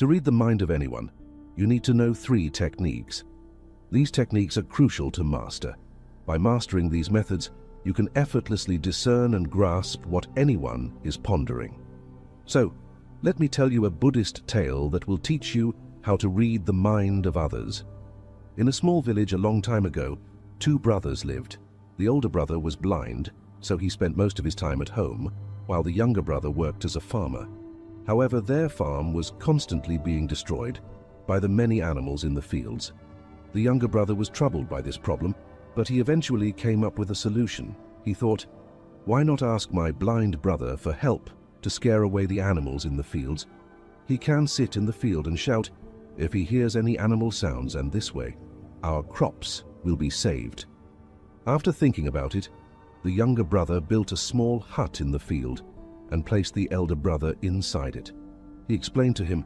To read the mind of anyone, you need to know 3 techniques. These techniques are crucial to master. By mastering these methods, you can effortlessly discern and grasp what anyone is pondering. So, let me tell you a Buddhist tale that will teach you how to read the mind of others. In a small village a long time ago, 2 brothers lived. The older brother was blind, so he spent most of his time at home, while the younger brother worked as a farmer. However, their farm was constantly being destroyed by the many animals in the fields. The younger brother was troubled by this problem, but he eventually came up with a solution. He thought, why not ask my blind brother for help to scare away the animals in the fields? He can sit in the field and shout if he hears any animal sounds, and this way, our crops will be saved. After thinking about it, the younger brother built a small hut in the field and placed the elder brother inside it. He explained to him,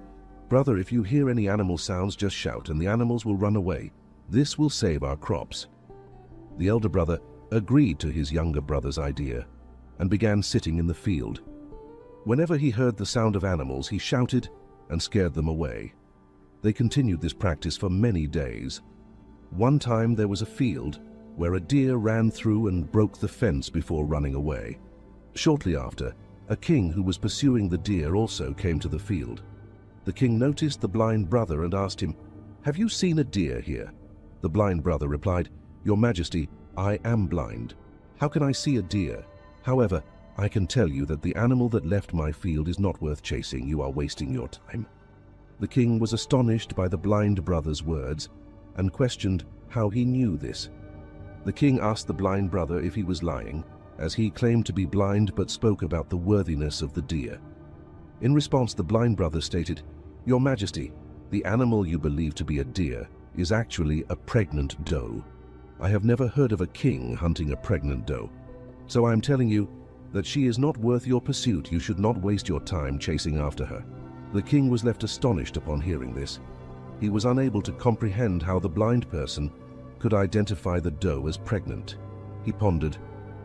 brother, if you hear any animal sounds, just shout and the animals will run away. This will save our crops. The elder brother agreed to his younger brother's idea and began sitting in the field. Whenever he heard the sound of animals, he shouted and scared them away. They continued this practice for many days. One time there was a field where a deer ran through and broke the fence before running away. Shortly after, a king who was pursuing the deer also came to the field. The king noticed the blind brother and asked him, have you seen a deer here? The blind brother replied, Your Majesty, I am blind. How can I see a deer? However, I can tell you that the animal that left my field is not worth chasing. You are wasting your time. The king was astonished by the blind brother's words and questioned how he knew this. The king asked the blind brother if he was lying, as he claimed to be blind but spoke about the worthiness of the deer. In response, the blind brother stated, Your Majesty, the animal you believe to be a deer is actually a pregnant doe. I have never heard of a king hunting a pregnant doe. So I am telling you that she is not worth your pursuit. You should not waste your time chasing after her. The king was left astonished upon hearing this. He was unable to comprehend how the blind person could identify the doe as pregnant. He pondered,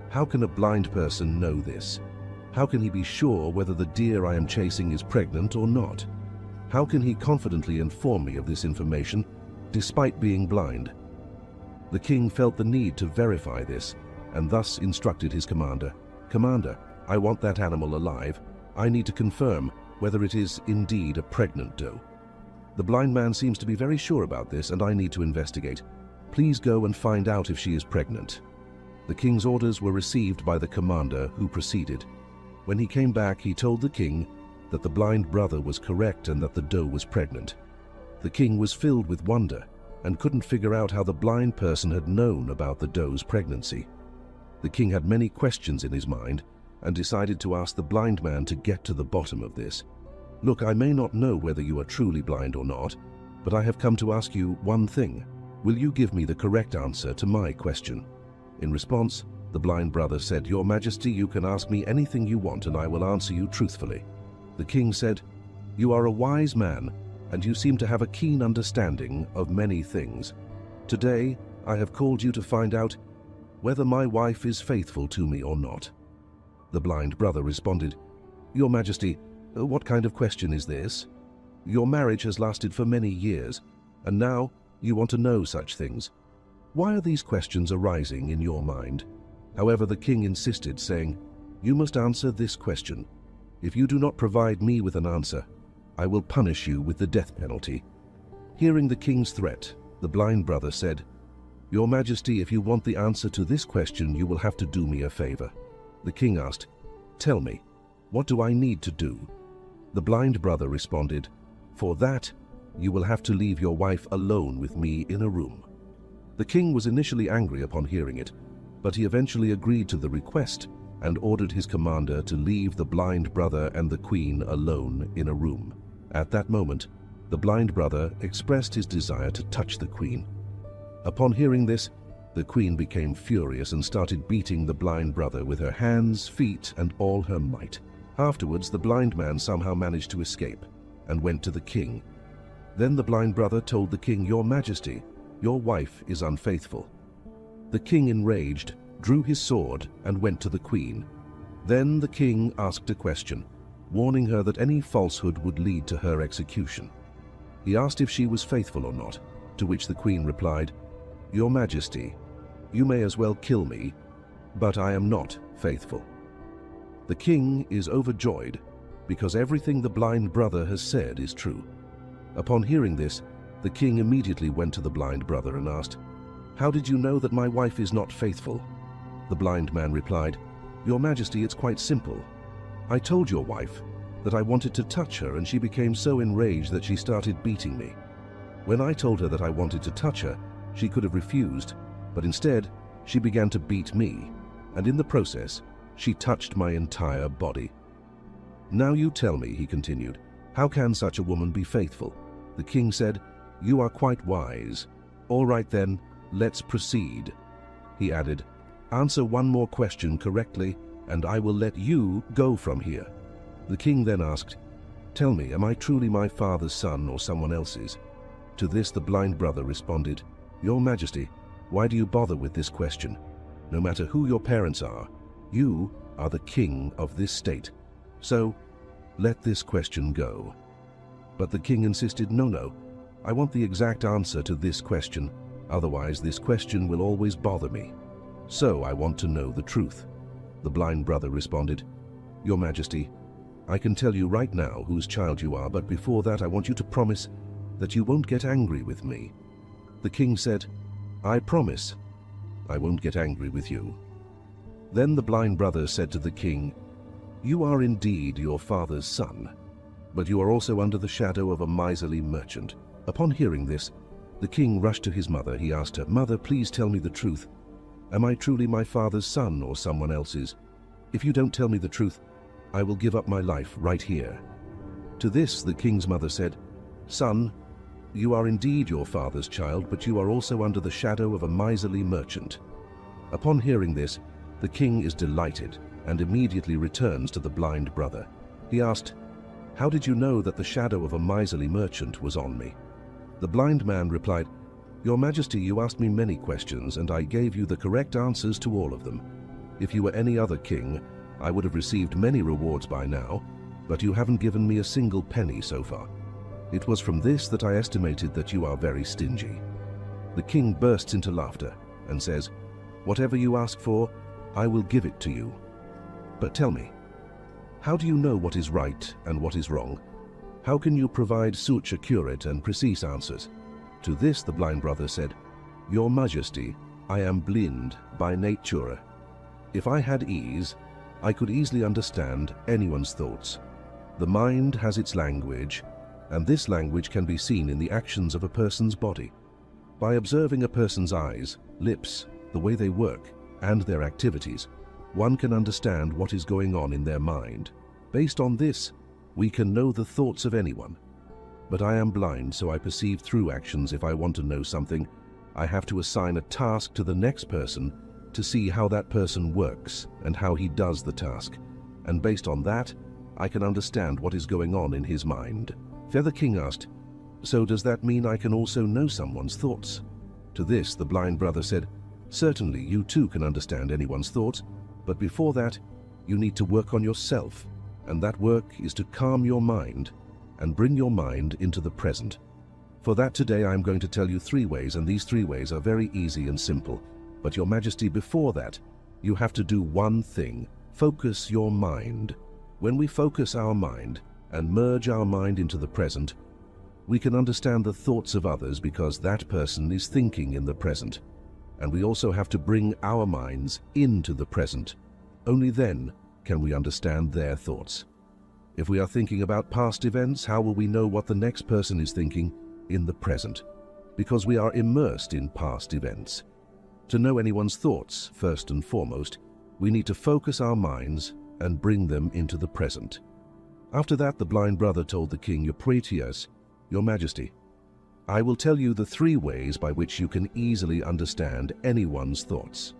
how can a blind person know this? How can he be sure whether the deer I am chasing is pregnant or not? How can he confidently inform me of this information despite being blind? The king felt the need to verify this and thus instructed his commander, Commander, I want that animal alive. I need to confirm whether it is indeed a pregnant doe. The blind man seems to be very sure about this and I need to investigate. Please go and find out if she is pregnant. The king's orders were received by the commander, who proceeded. When he came back, he told the king that the blind brother was correct and that the doe was pregnant. The king was filled with wonder and couldn't figure out how the blind person had known about the doe's pregnancy. The king had many questions in his mind and decided to ask the blind man to get to the bottom of this. Look, I may not know whether you are truly blind or not, but I have come to ask you one thing. Will you give me the correct answer to my question? In response, the blind brother said, Your Majesty, you can ask me anything you want and I will answer you truthfully. The king said, You are a wise man and you seem to have a keen understanding of many things. Today, I have called you to find out whether my wife is faithful to me or not. The blind brother responded, Your Majesty, what kind of question is this? Your marriage has lasted for many years, and now you want to know such things. Why are these questions arising in your mind? However, the king insisted, saying, You must answer this question. If you do not provide me with an answer, I will punish you with the death penalty. Hearing the king's threat, the blind brother said, Your Majesty, if you want the answer to this question, you will have to do me a favor. The king asked, Tell me, what do I need to do? The blind brother responded, For that, you will have to leave your wife alone with me in a room. The king was initially angry upon hearing it, but he eventually agreed to the request and ordered his commander to leave the blind brother and the queen alone in a room. At that moment, the blind brother expressed his desire to touch the queen. Upon hearing this, the queen became furious and started beating the blind brother with her hands, feet, and all her might. Afterwards, the blind man somehow managed to escape and went to the king. Then the blind brother told the king, Your Majesty, your wife is unfaithful. The king, enraged, drew his sword and went to the queen. Then the king asked a question. warning her that any falsehood would lead to her execution. He asked if she was faithful or not, to which the queen replied, "Your Majesty, you may as well kill me, but I am not faithful." The king is overjoyed because everything the blind brother has said is true. Upon hearing this, the king immediately went to the blind brother and asked, "How did you know that my wife is not faithful?" The blind man replied, "Your Majesty, it's quite simple. I told your wife that I wanted to touch her, and she became so enraged that she started beating me. When I told her that I wanted to touch her, she could have refused, but instead she began to beat me, and in the process she touched my entire body. Now you tell me," he continued, "how can such a woman be faithful?" The king said, "You are quite wise. All right then, let's proceed." He added, "Answer one more question correctly, and I will let you go from here." The king then asked, "Tell me, am I truly my father's son or someone else's?" To this the blind brother responded, "Your Majesty, why do you bother with this question? No matter who your parents are, you are the king of this state. So, let this question go." But the king insisted, No, I want the exact answer to this question, otherwise this question will always bother me. So I want to know the truth." The blind brother responded, "Your Majesty, I can tell you right now whose child you are, but before that I want you to promise that you won't get angry with me." The king said, "I promise I won't get angry with you." Then the blind brother said to the king, "You are indeed your father's son, but you are also under the shadow of a miserly merchant." Upon hearing this, the king rushed to his mother. He asked her, "Mother, please tell me the truth. Am I truly my father's son or someone else's? If you don't tell me the truth, I will give up my life right here." To this the king's mother said, "Son, you are indeed your father's child, but you are also under the shadow of a miserly merchant." Upon hearing this, the king is delighted and immediately returns to the blind brother. He asked, "How did you know that the shadow of a miserly merchant was on me?" The blind man replied, "Your Majesty, you asked me many questions, and I gave you the correct answers to all of them. If you were any other king, I would have received many rewards by now, but you haven't given me a single penny so far. It was from this that I estimated that you are very stingy." The king bursts into laughter and says, "Whatever you ask for, I will give it to you. But tell me, how do you know what is right and what is wrong? How can you provide such accurate and precise answers?" To this the blind brother said, "Your Majesty, I am blind by nature. If I had ease, I could easily understand anyone's thoughts. The mind has its language, and this language can be seen in the actions of a person's body. By observing a person's eyes, lips, the way they work, and their activities, one can understand what is going on in their mind. Based on this, we can know the thoughts of anyone. But I am blind, so I perceive through actions. If I want to know something, I have to assign a task to the next person to see how that person works and how he does the task. And based on that, I can understand what is going on in his mind." The king asked, "So does that mean I can also know someone's thoughts?" To this the blind brother said, "Certainly, you too can understand anyone's thoughts, but before that, you need to work on yourself, and that work is to calm your mind and bring your mind into the present. For that today I am going to tell you 3 ways, and these 3 ways are very easy and simple. But Your Majesty, before that, you have to do one thing: focus your mind. When we focus our mind and merge our mind into the present, we can understand the thoughts of others because that person is thinking in the present. And we also have to bring our minds into the present. Only then can we understand their thoughts. If we are thinking about past events, how will we know what the next person is thinking in the present? Because we are immersed in past events. To know anyone's thoughts, first and foremost, we need to focus our minds and bring them into the present. After that, the blind brother told the king, Your Majesty, I will tell you the 3 ways by which you can easily understand anyone's thoughts.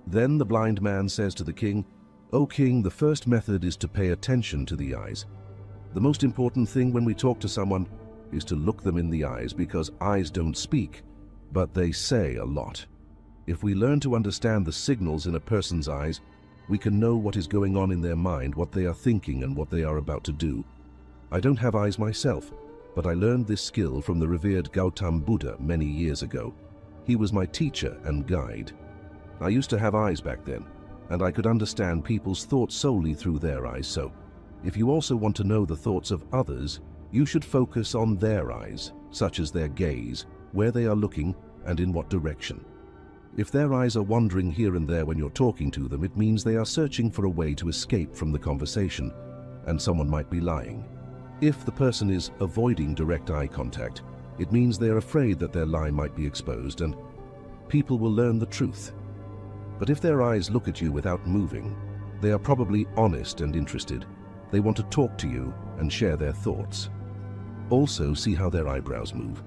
Then the blind man says to the king, O king, the first method is to pay attention to the eyes. The most important thing when we talk to someone is to look them in the eyes, because eyes don't speak, but they say a lot. If we learn to understand the signals in a person's eyes, We can know what is going on in their mind, what they are thinking, and what they are about to do. I don't have eyes myself, but I learned this skill from the revered Gautama Buddha many years ago. He was my teacher and guide. I used to have eyes back then, and I could understand people's thoughts solely through their eyes. So, if you also want to know the thoughts of others, you should focus on their eyes, such as their gaze, where they are looking, and in what direction. If their eyes are wandering here and there when you're talking to them, it means they are searching for a way to escape from the conversation, and someone might be lying. If the person is avoiding direct eye contact, it means they are afraid that their lie might be exposed and people will learn the truth. But if their eyes look at you without moving, they are probably honest and interested. They want to talk to you and share their thoughts. Also, see how their eyebrows move.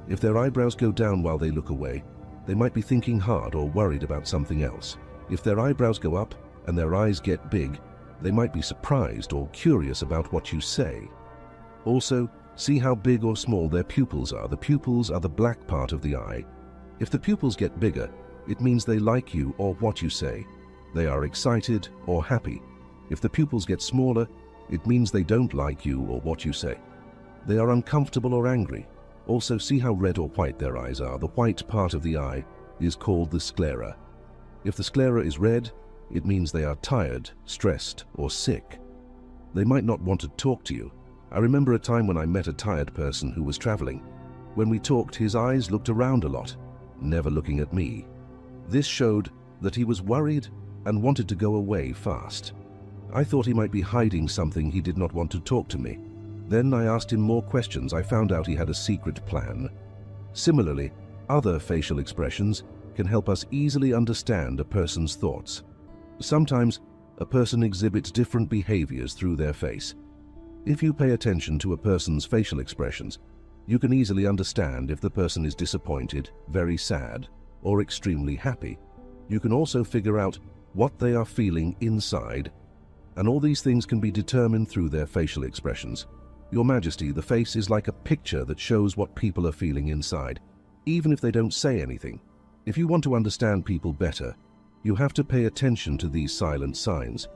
If their eyebrows go down while they look away, they might be thinking hard or worried about something else. If their eyebrows go up and their eyes get big, they might be surprised or curious about what you say. Also, see how big or small their pupils are. The pupils are the black part of the eye. If the pupils get bigger, it means they like you or what you say. They are excited or happy. If the pupils get smaller, it means they don't like you or what you say. They are uncomfortable or angry. Also, see how red or white their eyes are. The white part of the eye is called the sclera. If the sclera is red, it means they are tired, stressed, or sick. They might not want to talk to you. I remember a time when I met a tired person who was traveling. When we talked, his eyes looked around a lot, never looking at me. This showed that he was worried and wanted to go away fast. I thought he might be hiding something. He did not want to talk to me. Then I asked him more questions. I found out he had a secret plan. Similarly, other facial expressions can help us easily understand a person's thoughts. Sometimes a person exhibits different behaviors through their face. If you pay attention to a person's facial expressions, you can easily understand if the person is disappointed, very sad, or extremely happy. You can also figure out what they are feeling inside, and all these things can be determined through their facial expressions. Your Majesty, the face is like a picture that shows what people are feeling inside, even if they don't say anything. If you want to understand people better, you have to pay attention to these silent signs.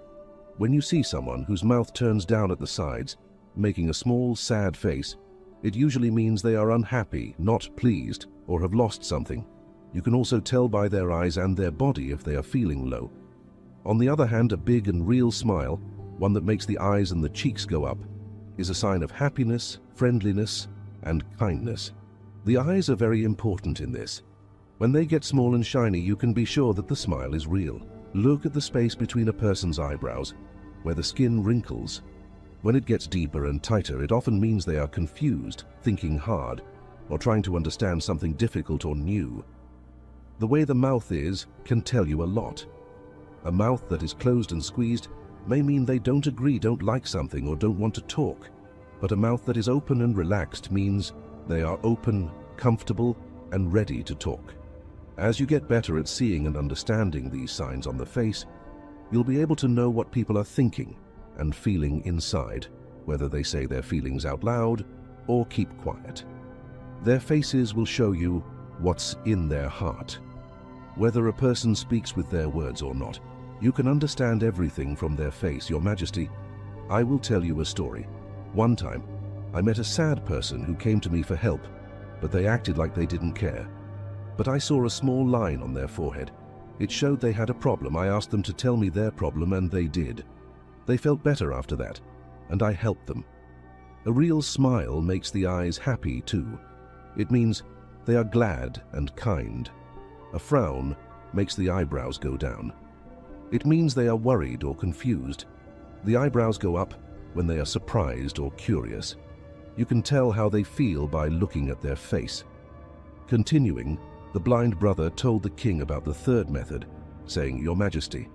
When you see someone whose mouth turns down at the sides, making a small, sad face, it usually means they are unhappy, not pleased, or have lost something. You can also tell by their eyes and their body if they are feeling low. On the other hand, a big and real smile, one that makes the eyes and the cheeks go up, is a sign of happiness, friendliness, and kindness. The eyes are very important in this. When they get small and shiny, you can be sure that the smile is real. Look at the space between a person's eyebrows, where the skin wrinkles. When it gets deeper and tighter, it often means they are confused, thinking hard, or trying to understand something difficult or new. The way the mouth is can tell you a lot. A mouth that is closed and squeezed may mean they don't agree, don't like something, or don't want to talk. But a mouth that is open and relaxed means they are open, comfortable, and ready to talk. As you get better at seeing and understanding these signs on the face, you'll be able to know what people are thinking and feeling inside, whether they say their feelings out loud or keep quiet. Their faces will show you what's in their heart. Whether a person speaks with their words or not, you can understand everything from their face. Your Majesty, I will tell you a story. One time, I met a sad person who came to me for help, but they acted like they didn't care. But I saw a small line on their forehead. It showed they had a problem. I asked them to tell me their problem, and they did. They felt better after that, and I helped them. A real smile makes the eyes happy too. It means they are glad and kind. A frown makes the eyebrows go down. It means they are worried or confused. The eyebrows go up when they are surprised or curious. You can tell how they feel by looking at their face. Continuing, the blind brother told the king about the third method, saying, "Your Majesty,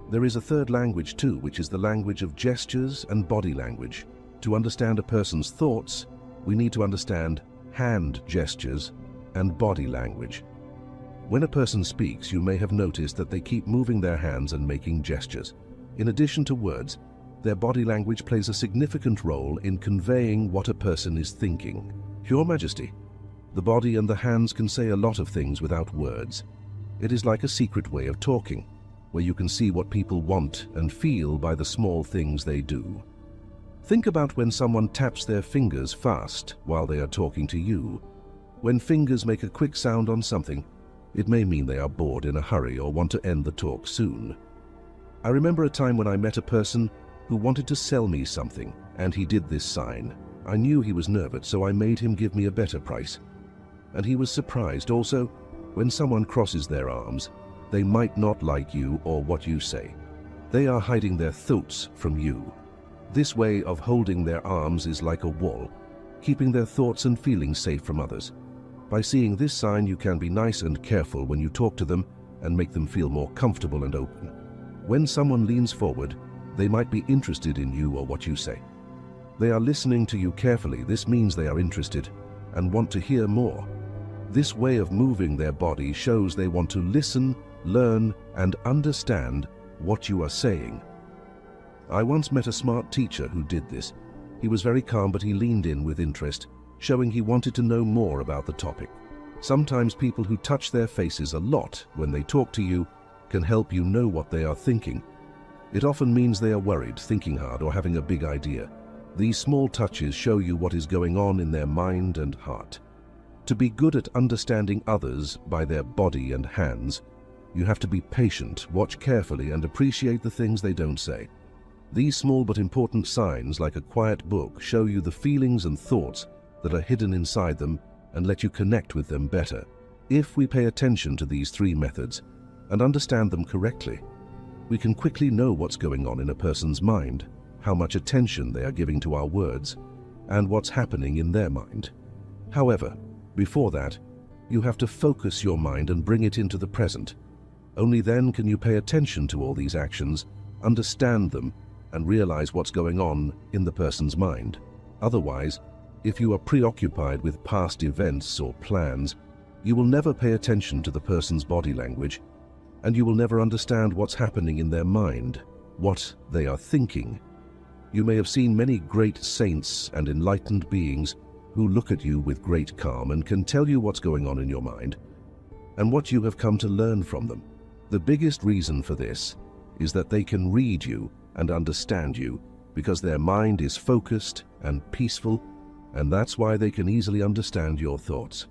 there is a third language too, which is the language of gestures and body language. To understand a person's thoughts, we need to understand hand gestures and body language. When a person speaks, you may have noticed that they keep moving their hands and making gestures. In addition to words, their body language plays a significant role in conveying what a person is thinking. Your Majesty, the body and the hands can say a lot of things without words. It is like a secret way of talking. where you can see what people want and feel by the small things they do. Think about when someone taps their fingers fast while they are talking to you. When fingers make a quick sound on something, it may mean they are bored in a hurry or want to end the talk soon. I remember a time when I met a person who wanted to sell me something, and he did this sign. I knew he was nervous, so I made him give me a better price. And he was surprised also. When someone crosses their arms, they might not like you or what you say. They are hiding their thoughts from you. This way of holding their arms is like a wall, keeping their thoughts and feelings safe from others. By seeing this sign, you can be nice and careful when you talk to them and make them feel more comfortable and open. When someone leans forward, they might be interested in you or what you say. They are listening to you carefully. This means they are interested and want to hear more. This way of moving their body shows they want to listen, learn, and understand what you are saying. I once met a smart teacher who did this. He was very calm, but he leaned in with interest, showing he wanted to know more about the topic. Sometimes people who touch their faces a lot when they talk to you can help you know what they are thinking. It often means they are worried, thinking hard, or having a big idea. These small touches show you what is going on in their mind and heart. To be good at understanding others by their body and hands, you have to be patient, watch carefully, and appreciate the things they don't say. These small but important signs, like a quiet book, show you the feelings and thoughts that are hidden inside them and let you connect with them better. If we pay attention to these three methods and understand them correctly, we can quickly know what's going on in a person's mind, how much attention they are giving to our words, and what's happening in their mind. However, before that, you have to focus your mind and bring it into the present. Only then can you pay attention to all these actions, understand them, and realize what's going on in the person's mind. Otherwise, if you are preoccupied with past events or plans, you will never pay attention to the person's body language, and you will never understand what's happening in their mind, what they are thinking. You may have seen many great saints and enlightened beings who look at you with great calm and can tell you what's going on in your mind and what you have come to learn from them. The biggest reason for this is that they can read you and understand you because their mind is focused and peaceful, and that's why they can easily understand your thoughts.